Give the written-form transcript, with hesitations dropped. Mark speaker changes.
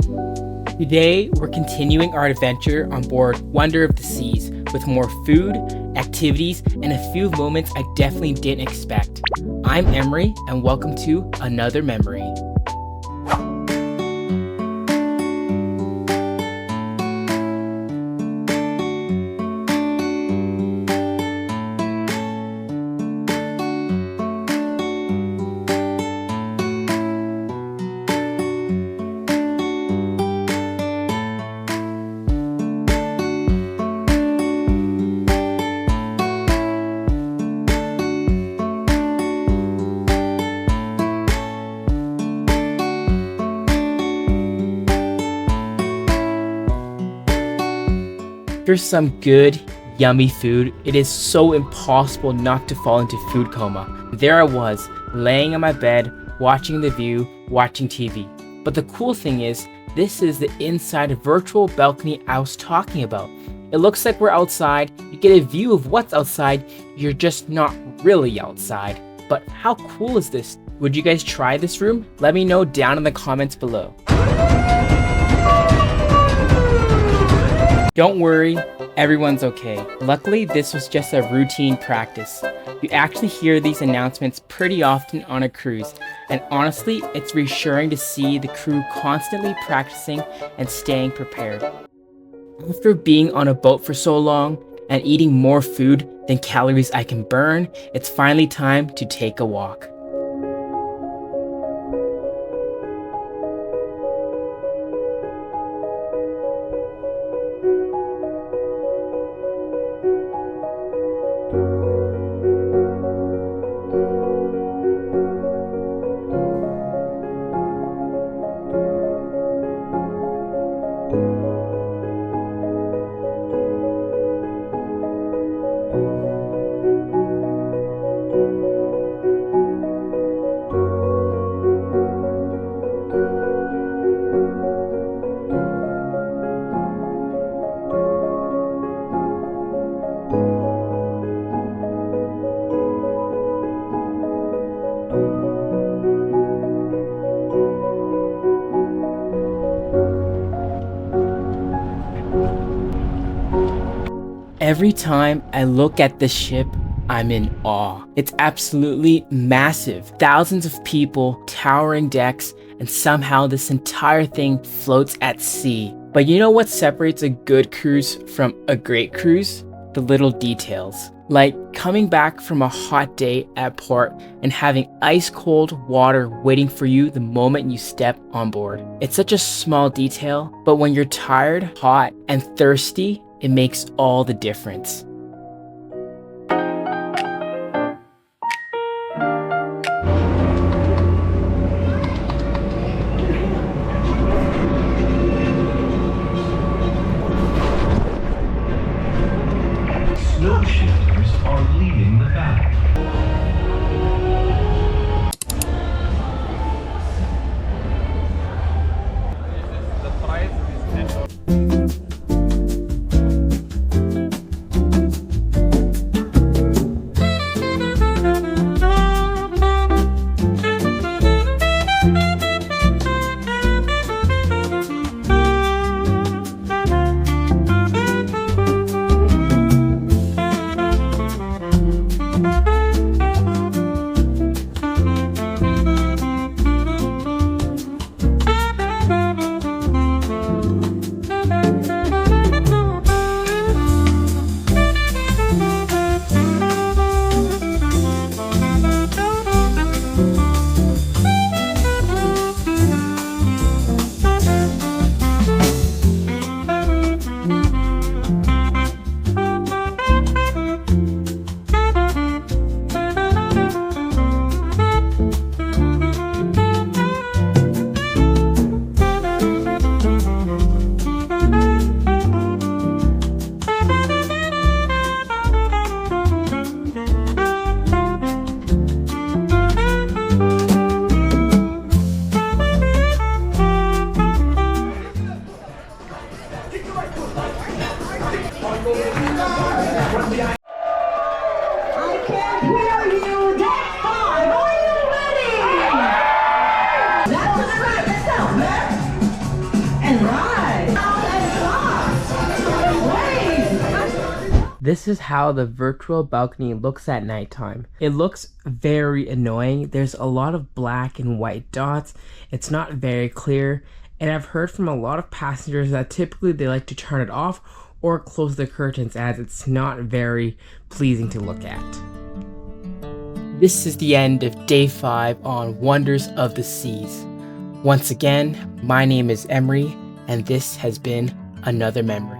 Speaker 1: Today, we're continuing our adventure on board Wonder of the Seas with more food, activities, and a few moments I definitely didn't expect. I'm Emery, and welcome to Another Memory. After some good, yummy food, it is so impossible not to fall into food coma. There I was, laying on my bed, watching the view, watching TV. But the cool thing is, this is the inside virtual balcony I was talking about. It looks like we're outside, you get a view of what's outside, you're just not really outside. But how cool is this? Would you guys try this room? Let me know down in the comments below. Don't worry, everyone's okay. Luckily, this was just a routine practice. You actually hear these announcements pretty often on a cruise, and honestly, it's reassuring to see the crew constantly practicing and staying prepared. After being on a boat for so long and eating more food than calories I can burn, it's finally time to take a walk. Every time I look at this ship, I'm in awe. It's absolutely massive. Thousands of people, towering decks, and somehow this entire thing floats at sea. But you know what separates a good cruise from a great cruise? The little details. Like coming back from a hot day at port and having ice cold water waiting for you the moment you step on board. It's such a small detail, but when you're tired, hot, and thirsty, it makes all the difference.
Speaker 2: Snow shifters are leading the battle.
Speaker 1: This is how the virtual balcony looks at nighttime. It looks very annoying. There's a lot of black and white dots. It's not very clear. And I've heard from a lot of passengers that typically they like to turn it off or close the curtains as it's not very pleasing to look at. This is the end of day 5 on Wonders of the Seas. Once again, my name is Emery, and this has been Another Memory.